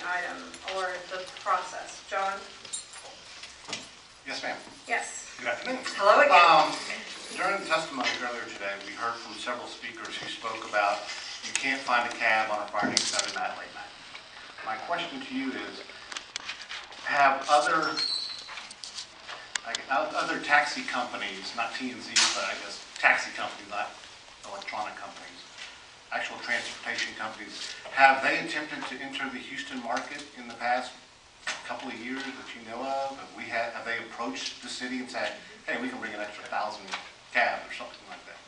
item or the process. John? Yes, ma'am. Yes. Good afternoon. Hello again. During the testimony earlier today, we heard from several speakers who spoke about you can't find a cab on a Friday, Saturday night, late night. My question to you is, have other taxi companies, not TNZ, but I guess taxi companies, not electronic companies, actual transportation companies, have they attempted to enter the Houston market in the past couple of years that you know of? Have they approached the city and said, hey, we can bring an extra 1,000 cabs or something like that?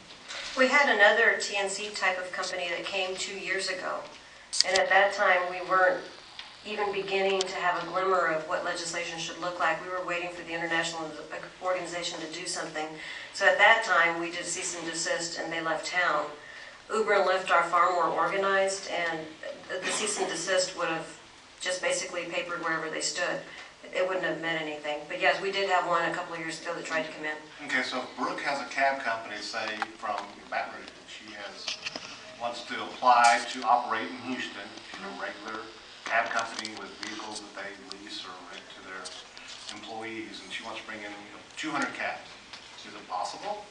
We had another TNC type of company that came 2 years ago, and at that time we weren't even beginning to have a glimmer of what legislation should look like. We were waiting for the international organization to do something. So at that time we did cease and desist and they left town. Uber and Lyft are far more organized, and the cease and desist would have just basically papered wherever they stood. It wouldn't have meant anything. But yes, we did have one a couple of years ago that tried to come in. Okay, so if Brooke has a cab company, say from Baton Rouge, and she wants to apply to operate in Houston, she's a regular cab company with vehicles that they lease or rent to their employees, and she wants to bring in 200 cabs. Is it possible?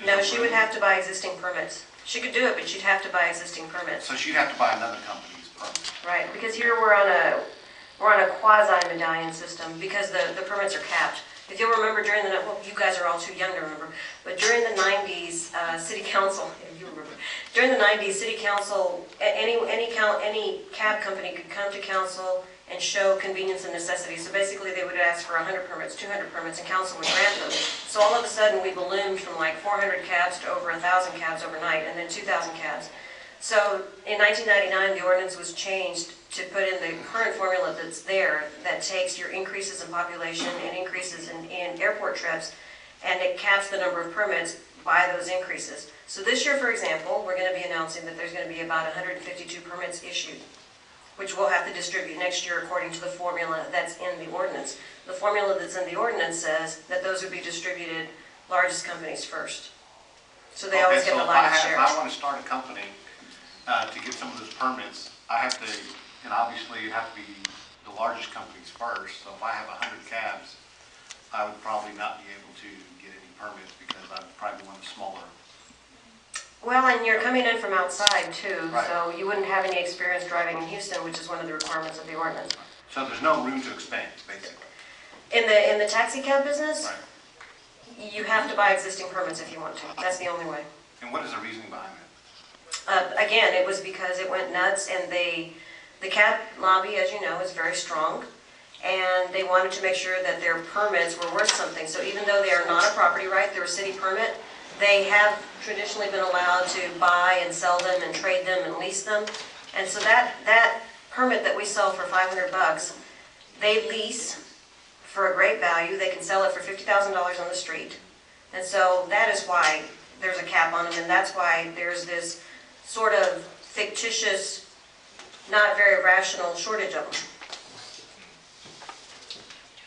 No, she would have to buy existing permits. She could do it, but she'd have to buy existing permits. So she'd have to buy another company's permit. Right, because here we're on a quasi-medallion system because the permits are capped. If you'll remember during the, well, you guys are all too young to remember, but during the 90s, City Council, if you remember, during the 90s, City Council, any cab company could come to Council and show convenience and necessity. So basically they would ask for 100 permits, 200 permits, and Council would grant them. So all of a sudden we ballooned from like 400 cabs to over 1,000 cabs overnight, and then 2,000 cabs. So in 1999, the ordinance was changed to put in the current formula that's there that takes your increases in population and increases in airport trips, and it caps the number of permits by those increases. So this year, for example, we're going to be announcing that there's going to be about 152 permits issued, which we'll have to distribute next year according to the formula that's in the ordinance. The formula that's in the ordinance says that those would be distributed largest companies first. So they always get the lion's share. If I want to start a company to get some of those permits, I have to, and obviously it have to be the largest companies first. So if I have 100 cabs, I would probably not be able to get any permits because I'd probably be one of the smaller. Well, and you're coming in from outside too, right. So you wouldn't have any experience driving in Houston, which is one of the requirements of the ordinance. So there's no room to expand, basically. In the taxi cab business, right, you have to buy existing permits if you want to. That's the only way. And what is the reasoning behind that? Again, it was because it went nuts, and the cab lobby, as you know, is very strong, and they wanted to make sure that their permits were worth something. So even though they are not a property right, they're a city permit, they have traditionally been allowed to buy and sell them and trade them and lease them. And so that permit that we sell for $500, they lease for a great value. They can sell it for $50,000 on the street. And so that is why there's a cap on them, and that's why there's this sort of fictitious, not very rational shortage of them.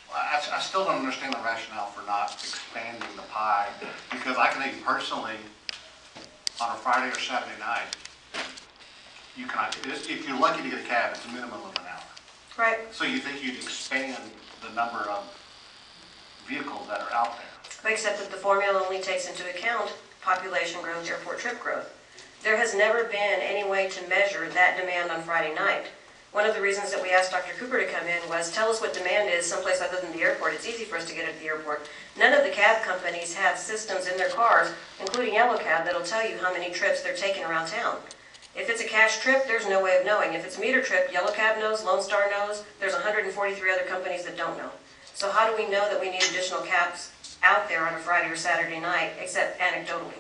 Well, I still don't understand the rationale for not expanding the pie, because I can think personally, on a Friday or Saturday night, you can, if you're lucky to get a cab, it's a minimum of an hour. Right. So you think you'd expand the number of vehicles that are out there. Except that the formula only takes into account population growth, airport trip growth. There has never been any way to measure that demand on Friday night. One of the reasons that we asked Dr. Cooper to come in was, tell us what demand is someplace other than the airport. It's easy for us to get at the airport. None of the cab companies have systems in their cars, including Yellow Cab, that'll tell you how many trips they're taking around town. If it's a cash trip, there's no way of knowing. If it's a meter trip, Yellow Cab knows, Lone Star knows. There's 143 other companies that don't know. So how do we know that we need additional cabs out there on a Friday or Saturday night, except anecdotally?